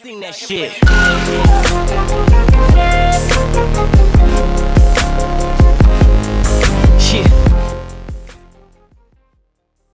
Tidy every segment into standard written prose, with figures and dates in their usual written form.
Sing that shit.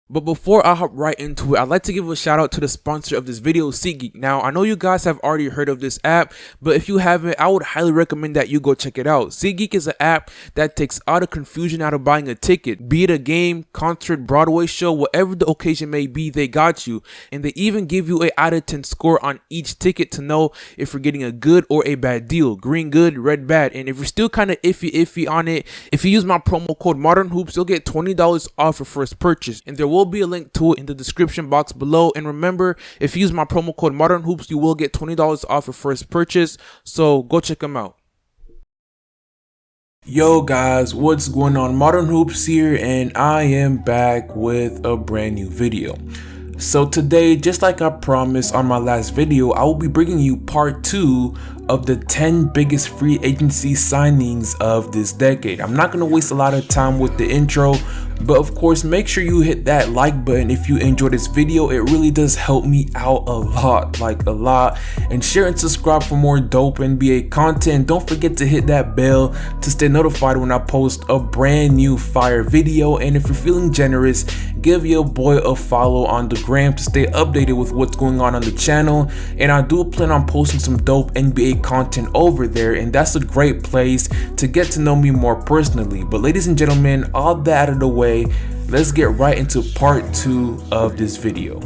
But before I hop right into it, I'd like to give a shout out to the sponsor of this video, SeatGeek. Now, I know you guys have already heard of this app, but if you haven't, I would highly recommend that you go check it out. SeatGeek is an app that takes all the confusion out of buying a ticket. Be it a game, concert, Broadway show, whatever the occasion may be, they got you. And they even give you a out of 10 score on each ticket to know if you're getting a good or a bad deal. Green good, red bad. And if you're still kind of iffy on it, if you use my promo code ModernHoops, you'll get $20 off your first purchase. And there will be a link to it in the description box below. And remember, if you use my promo code ModernHoops, you will get $20 off your first purchase. So go check them out. Yo guys, what's going on? ModernHoops here, and I am back with a brand new video. So today, just like I promised on my last video, I will be bringing you part 2 of the 10 biggest free agency signings of this decade. I'm not going to waste a lot of time with the intro, but of course make sure you hit that like button if you enjoyed this video. It really does help me out a lot, and share and subscribe for more dope NBA content. Don't forget to hit that bell to stay notified when I post a brand new fire video. And if you're feeling generous, give your boy a follow on the gram to stay updated with what's going on the channel. And I do plan on posting some dope NBA content over there, and that's a great place to get to know me more personally. But ladies and gentlemen, all that out of the way, let's get right into part 2 of this video.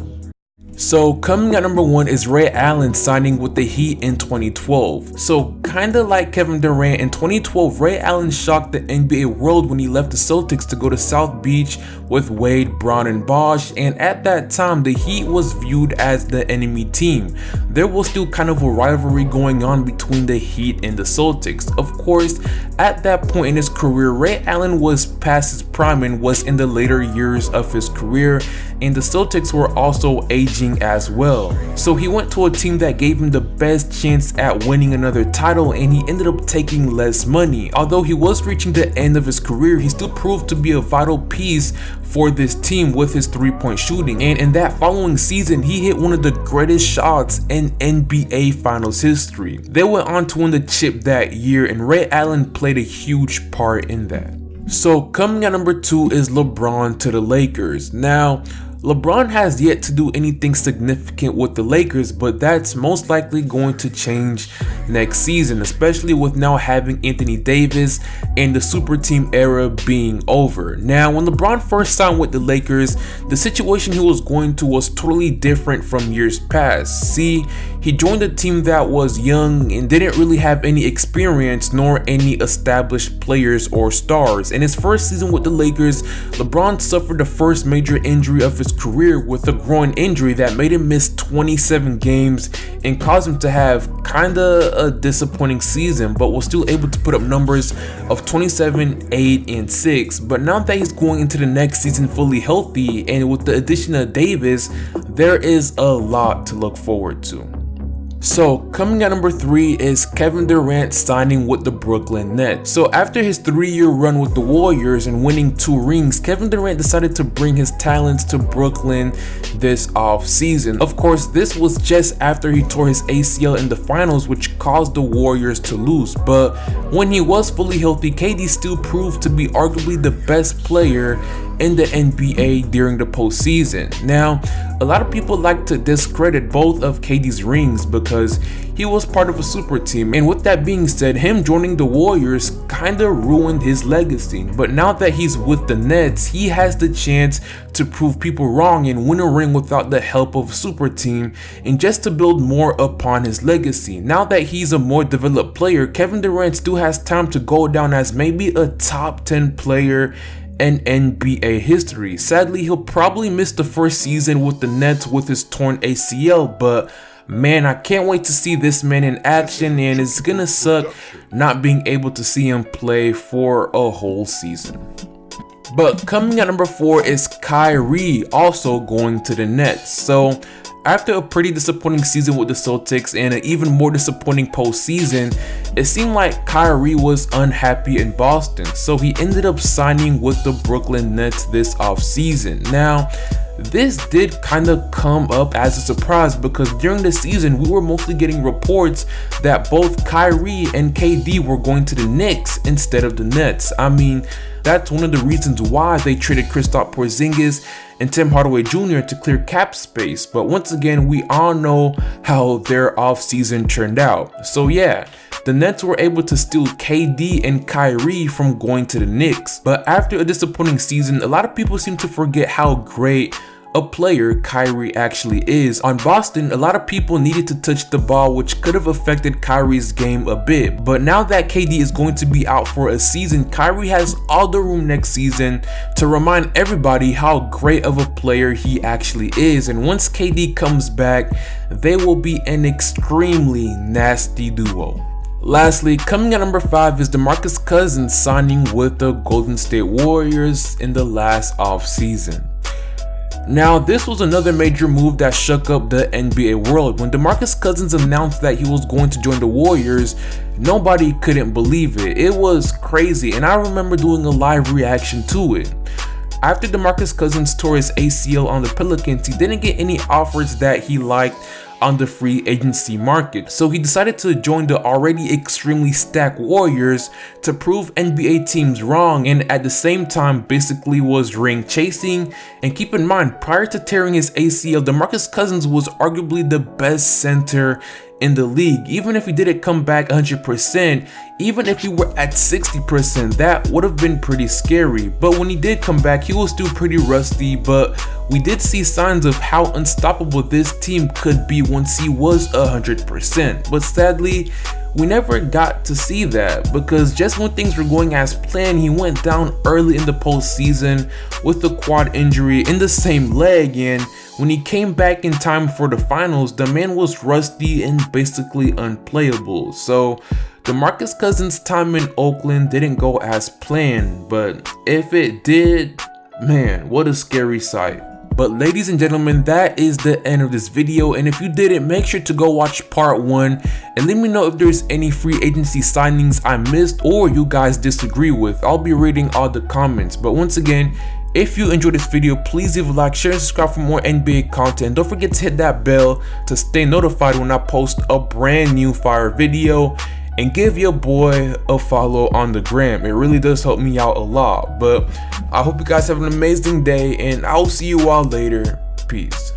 So coming at number 1 is Ray Allen signing with the Heat in 2012. So kinda like Kevin Durant, in 2012, Ray Allen shocked the NBA world when he left the Celtics to go to South Beach with Wade, Braun, and Bosh, and at that time the Heat was viewed as the enemy team. There was still kind of a rivalry going on between the Heat and the Celtics. Of course, at that point in his career, Ray Allen was past his prime and was in the later years of his career, and the Celtics were also aging as well. So he went to a team that gave him the best chance at winning another title, and he ended up taking less money. Although he was reaching the end of his career, he still proved to be a vital piece for this team with his three-point shooting. And in that following season, he hit one of the greatest shots in NBA Finals history. They went on to win the chip that year, and Ray Allen played a huge part in that. So coming at number 2 is LeBron to the Lakers. Now, LeBron has yet to do anything significant with the Lakers, but that's most likely going to change next season, especially with now having Anthony Davis and the super team era being over. Now, when LeBron first signed with the Lakers, the situation he was going to was totally different from years past. See, he joined a team that was young and didn't really have any experience nor any established players or stars. In his first season with the Lakers, LeBron suffered the first major injury of his career with a groin injury that made him miss 27 games and caused him to have kinda a disappointing season, but was still able to put up numbers of 27, 8, and 6. But now that he's going into the next season fully healthy, and with the addition of Davis, there is a lot to look forward to. So coming at number 3 is Kevin Durant signing with the Brooklyn Nets. So after his 3-year run with the Warriors and winning 2 rings, Kevin Durant decided to bring his talents to Brooklyn this offseason. Of course, this was just after he tore his ACL in the finals, which caused the Warriors to lose. But when he was fully healthy, KD still proved to be arguably the best player in the NBA during the postseason. Now, a lot of people like to discredit both of KD's rings because he was part of a super team, and with that being said, him joining the Warriors kinda ruined his legacy. But now that he's with the Nets, he has the chance to prove people wrong and win a ring without the help of a super team, and just to build more upon his legacy. Now that he's a more developed player, Kevin Durant still has time to go down as maybe a top 10 player in NBA history. Sadly, he'll probably miss the first season with the Nets with his torn ACL, but man, I can't wait to see this man in action, and it's gonna suck not being able to see him play for a whole season. But coming at number 4 is Kyrie, also going to the Nets. So after a pretty disappointing season with the Celtics and an even more disappointing postseason, it seemed like Kyrie was unhappy in Boston, so he ended up signing with the Brooklyn Nets this offseason. Now, This did kind of come up as a surprise because during the season we were mostly getting reports that both Kyrie and KD were going to the Knicks instead of the Nets. I mean, that's one of the reasons why they traded Kristaps Porzingis and Tim Hardaway Jr. to clear cap space. But once again, we all know how their offseason turned out. So yeah, the Nets were able to steal KD and Kyrie from going to the Knicks. But after a disappointing season, a lot of people seem to forget how great a player Kyrie actually is. On Boston, a lot of people needed to touch the ball, which could have affected Kyrie's game a bit. But now that KD is going to be out for a season, Kyrie has all the room next season to remind everybody how great of a player he actually is. And once KD comes back, they will be an extremely nasty duo. Lastly, coming at number 5 is DeMarcus Cousins signing with the Golden State Warriors in the last offseason. Now, this was another major move that shook up the NBA world. When DeMarcus Cousins announced that he was going to join the Warriors, nobody couldn't believe it. It was crazy, and I remember doing a live reaction to it. After DeMarcus Cousins tore his ACL on the Pelicans, he didn't get any offers that he liked on the free agency market. So he decided to join the already extremely stacked Warriors to prove NBA teams wrong, and at the same time basically was ring chasing. And keep in mind, prior to tearing his ACL, DeMarcus Cousins was arguably the best center in the league. Even if he didn't come back 100%, even if he were at 60%, that would have been pretty scary. But when he did come back, he was still pretty rusty, but we did see signs of how unstoppable this team could be once he was 100%. But sadly, we never got to see that, because just when things were going as planned, he went down early in the postseason with a quad injury in the same leg, and when he came back in time for the finals, the man was rusty and basically unplayable. So DeMarcus Cousins' time in Oakland didn't go as planned, but if it did, man, what a scary sight. But ladies and gentlemen, that is the end of this video, and if you didn't, make sure to go watch part 1 and let me know if there's any free agency signings I missed or you guys disagree with. I'll be reading all the comments. But once again, if you enjoyed this video, please leave a like, share, and subscribe for more NBA content. Don't forget to hit that bell to stay notified when I post a brand new fire video, and give your boy a follow on the gram. It really does help me out a lot. But I hope you guys have an amazing day, and I'll see you all later. Peace.